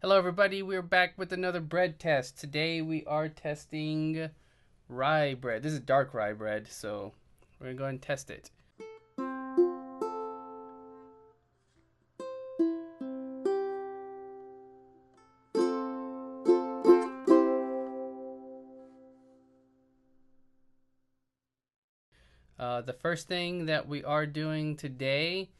Hello everybody, we're back with another bread test. Today we are testing rye bread. This is dark rye bread, so we're going to go ahead and test it. The first thing that we are doing today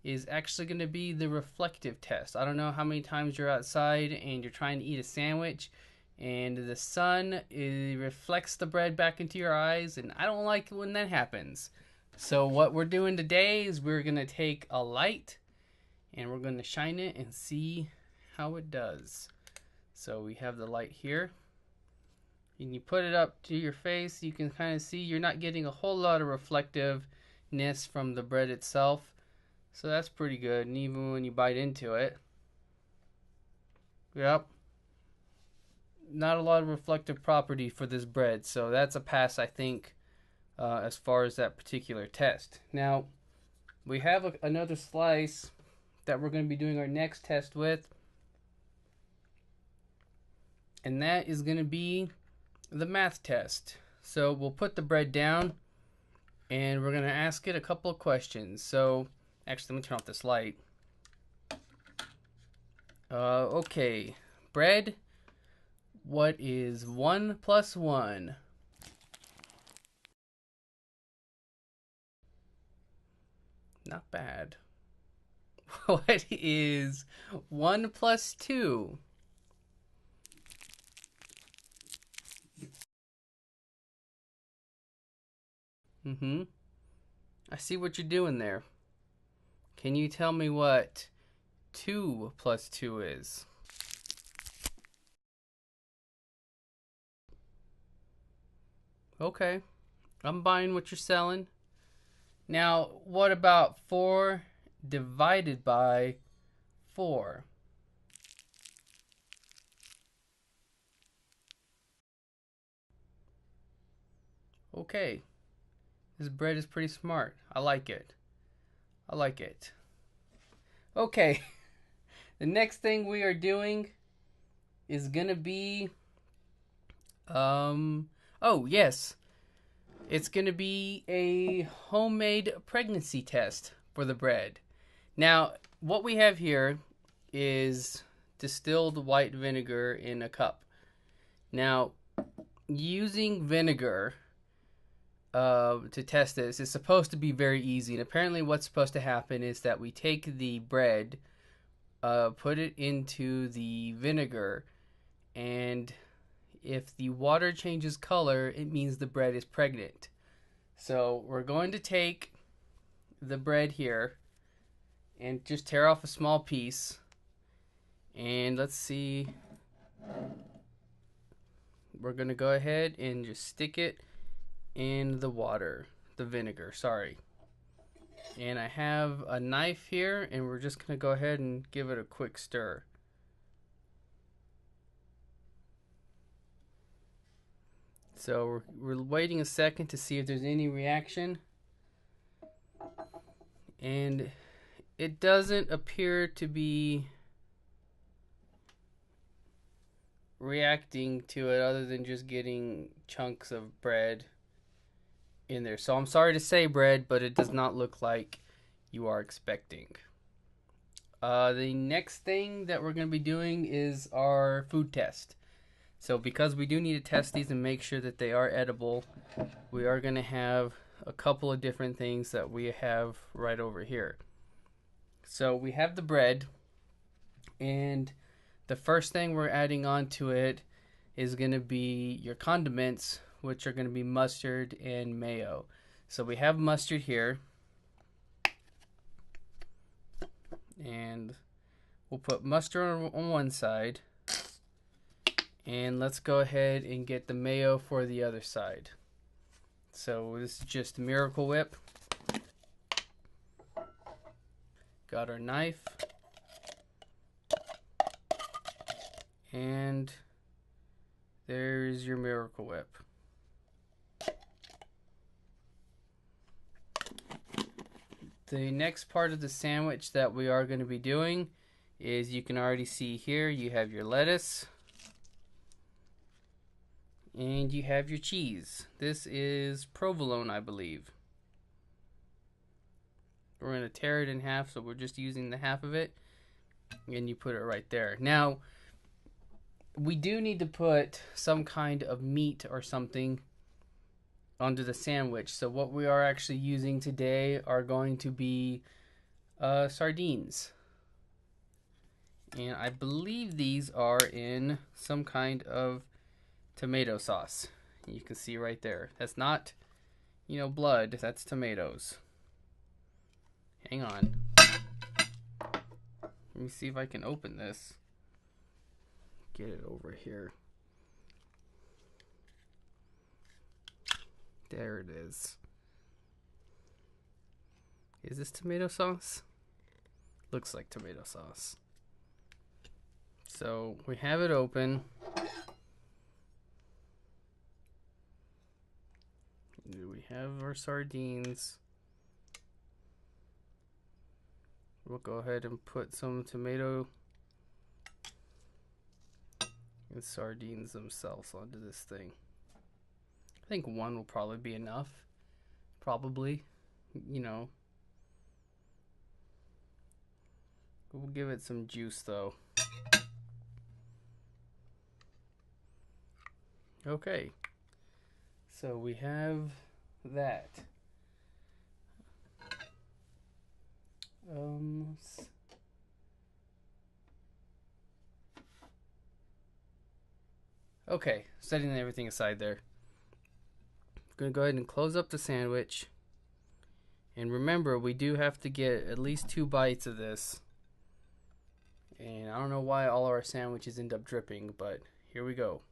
is actually going to be the reflective test. I don't know how many times you're outside and you're trying to eat a sandwich and the sun reflects the bread back into your eyes, and I don't like when that happens. So what we're doing today is we're going to take a light and we're going to shine it and see how it does. So we have the light here. And you put it up to your face, you can kind of see you're not getting a whole lot of reflectiveness from the bread itself. So that's pretty good. And even when you bite into it, yep, not a lot of reflective property for this bread. So that's a pass, I think, as far as that particular test. Now, we have another slice that we're going to be doing our next test with. And that is going to be the math test. So we'll put the bread down and we're going to ask it a couple of questions. So actually, let me turn off this light. Okay, bread, what is 1 plus 1? Not bad. What is 1 plus 2? I see what you're doing there. Can you tell me what 2 plus 2 is? Okay, I'm buying what you're selling. Now, what about 4 divided by 4? Okay, this bread is pretty smart. I like it. I like it. Okay, the next thing we are doing is gonna be, oh yes, it's gonna be a homemade pregnancy test for the bread. Now, what we have here is distilled white vinegar in a cup. Now, using vinegar to test this is supposed to be very easy, and apparently what's supposed to happen is that we take the bread, put it into the vinegar, and if the water changes color, it means the bread is pregnant. So we're going to take the bread here and just tear off a small piece, and let's see, we're going to go ahead and just stick it in the water, the vinegar, sorry. And I have a knife here, and we're just going to go ahead and give it a quick stir. So we're waiting a second to see if there's any reaction. And it doesn't appear to be reacting to it other than just getting chunks of bread in there. So I'm sorry to say, bread, but it does not look like you are expecting. The next thing that we're going to be doing is our food test. So because we do need to test these and make sure that they are edible, we are going to have a couple of different things that we have right over here. So we have the bread, and the first thing we're adding on to it is going to be your condiments, which are going to be mustard and mayo. So we have mustard here, and we'll put mustard on one side, and let's go ahead and get the mayo for the other side. So this is just Miracle Whip. Got our knife, and there's your Miracle Whip. The next part of the sandwich that we are going to be doing is you can already see here you have your lettuce and you have your cheese. This is provolone, I believe. We're going to tear it in half, so we're just using the half of it. And you put it right there. Now, we do need to put some kind of meat or something onto the sandwich. So what we are actually using today are going to be sardines. And I believe these are in some kind of tomato sauce. You can see right there. That's not, blood. That's tomatoes. Hang on. Let me see if I can open this. Get it over here. There it is. Is this tomato sauce? Looks like tomato sauce. So we have it open. We have our sardines. We'll go ahead and put some tomato and sardines themselves onto this thing. I think one will probably be enough. Probably, We'll give it some juice though. Okay. So we have that. Okay, setting everything aside there. I'm gonna go ahead and close up the sandwich. And remember, we do have to get at least 2 bites of this. And I don't know why all our sandwiches end up dripping, but here we go.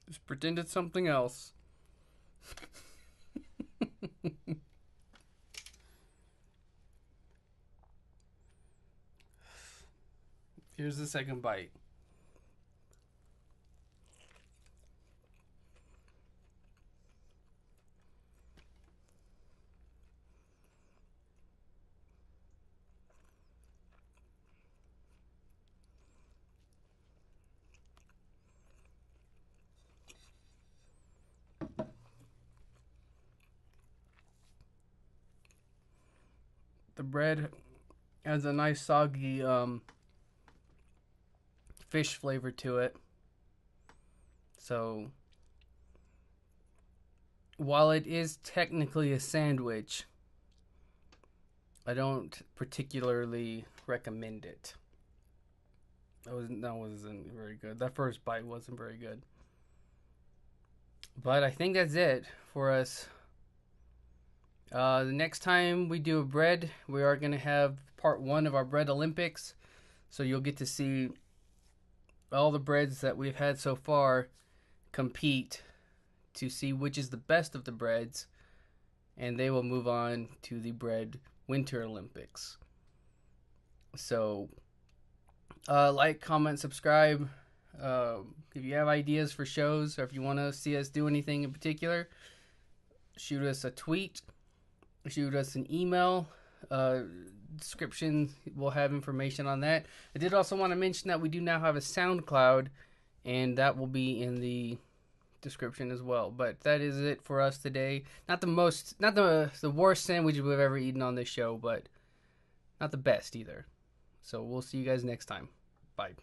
Just pretend it's something else. Here's the second bite. The bread has a nice soggy fish flavor to it. So while it is technically a sandwich, I don't particularly recommend it. That wasn't very good. That first bite wasn't very good. But I think that's it for us. The next time we do a bread, we are going to have part 1 of our bread Olympics. So you'll get to see all the breads that we've had so far compete to see which is the best of the breads. And they will move on to the bread Winter Olympics. So like, comment, subscribe. If you have ideas for shows, or if you want to see us do anything in particular, shoot us a tweet. Shoot us an email. Description will have information on that. I did also want to mention that we do now have a SoundCloud, and that will be in the description as well. But that is it for us today. Not the worst sandwich we've ever eaten on this show, but not the best either. So we'll see you guys next time. Bye.